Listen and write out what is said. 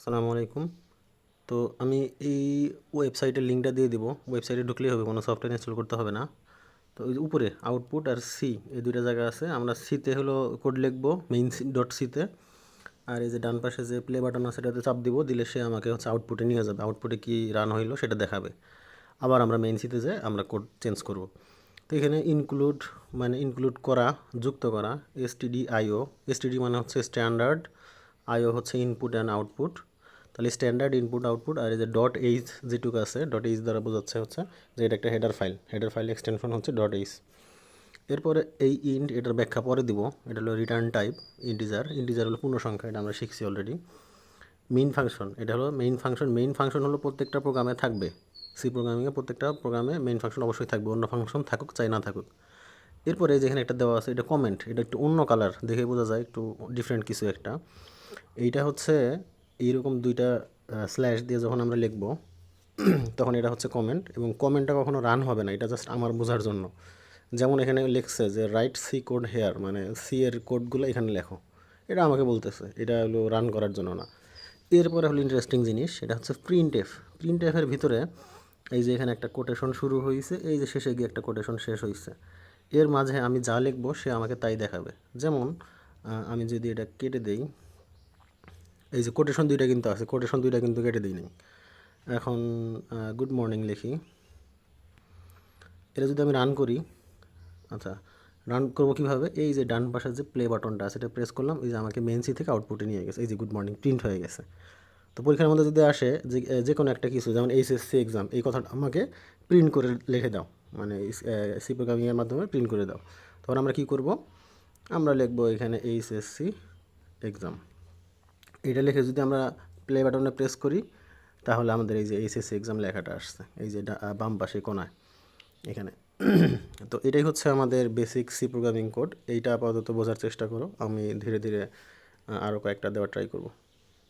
আসসালামু আলাইকুম। তো আমি এই ওয়েবসাইটের লিঙ্কটা দিয়ে দিব। ওয়েবসাইটে ঢুকলেই হবে, কোনো সফটওয়্যার ইনস্টল করতে হবে না। তো ওই যে উপরে আউটপুট আর সি, এই দুইটা জায়গা আছে। আমরা সিতে হলো কোড লিখবো মেইন সি ডট সিতে, আর এই যে ডান পাশে যে প্লে বাটন আছে সেটাতে চাপ দিব, দিলে সে আমাকে হচ্ছে আউটপুটে নিয়ে যাবে। আউটপুটে কি রান হইলো সেটা দেখাবে। আবার আমরা মেইন সিতে যে আমরা কোড চেঞ্জ করব। তো এখানে ইনক্লুড মানে ইনক্লুড করা, যুক্ত করা, এসটিডি আইও। এসটিডি মানে হচ্ছে স্ট্যান্ডার্ড, আইও হচ্ছে ইনপুট অ্যান্ড আউটপুট। তাহলে স্ট্যান্ডার্ড ইনপুট আউটপুট, আর এই যে ডট এইচ যেটুকু আছে, ডট এইচ দ্বারা বোঝাচ্ছে হচ্ছে যে এটা একটা হেডার ফাইল এক্সটেনশন হচ্ছে ডট এইচ। এরপরে এই ইন্ট, এটার ব্যাখ্যা পরে দিব। এটা হলো রিটার্ন টাইপ ইন্টিজার। ইন্টিজার হলো পূর্ণ সংখ্যা, এটা আমরা শিখছি অলরেডি। মেইন ফাংশন, এটা হলো মেইন ফাংশন। মেইন ফাংশন হলো প্রত্যেকটা প্রোগ্রামে থাকবে। সি প্রোগ্রামিংয়ে প্রত্যেকটা প্রোগ্রামে মেইন ফাংশন অবশ্যই থাকবে, অন্য ফাংশন থাকুক চাই না থাকুক। এরপরে যেখানে একটা দেওয়া আছে, এটা কমেন্ট। এটা একটু অন্য কালার দেখে বোঝা যায়, একটু ডিফারেন্ট কিছু একটা। এইটা হচ্ছে এইরকম দুইটা স্ল্যাশ দিয়ে যখন আমরা লিখব তখন এটা হচ্ছে কমেন্ট, এবং কমেন্টটা কখনো রান হবে না, এটা জাস্ট আমার বোঝার জন্য। যেমন এখানে লিখছে যে রাইট সি কোড হেয়ার, মানে সি এর কোডগুলো এখানে লেখো, এটা আমাকে বলতেছে, এটা হলো রান করার জন্য না। এরপরে হলো ইন্টারেস্টিং জিনিস, এটা হচ্ছে প্রিন্ট এফ। প্রিন্ট এফের ভিতরে এই যে এখানে একটা কোটেশন শুরু হয়েছে, এই যে শেষে গিয়ে একটা কোটেশন শেষ হয়েছে। এর মাঝে আমি যা লিখবো সে আমাকে তাই দেখাবে। যেমন আমি যদি এটা কেটে দেই, এই যে কোটেশন দুইটা কিন্তু আছে, কোটেশন দুইটা কিন্তু কেটে দিই নাই। এখন গুড মর্নিং লিখি, এটা যদি আমি রান করি, আচ্ছা রান করবো কীভাবে, এই যে ডান পাশে যে প্লে বাটনটা আছে এটা প্রেস করলাম, এই যে আমাকে মেন সি থেকে আউটপুটে নিয়ে গেছে, এই যে গুড মর্নিং প্রিন্ট হয়ে গেছে। তো পরীক্ষার মধ্যে যদি আসে যে যে কোনো একটা কিছু, যেমন এইচএসসি এক্সাম, এই কথাটা আমাকে প্রিন্ট করে লিখে দাও, মানে সি প্রোগ্রামিংয়ের মাধ্যমে প্রিন্ট করে দাও, তখন আমরা কী করব, আমরা লিখবো এখানে এইচএসসি এক্সাম। এটা লিখে যদি আমরা প্লে বাটনে প্রেস করি, তাহলে আমাদের এই যে এইচএসসি এক্সাম লেখাটা আসছে, এই যে বাম পাশে কোনায় এখানে। তো এটাই হচ্ছে আমাদের বেসিক সি প্রোগ্রামিং কোড। এইটা আপাতত বোঝার চেষ্টা করো, আমি ধীরে ধীরে আরও কয়েকটা দেওয়ার ট্রাই করব।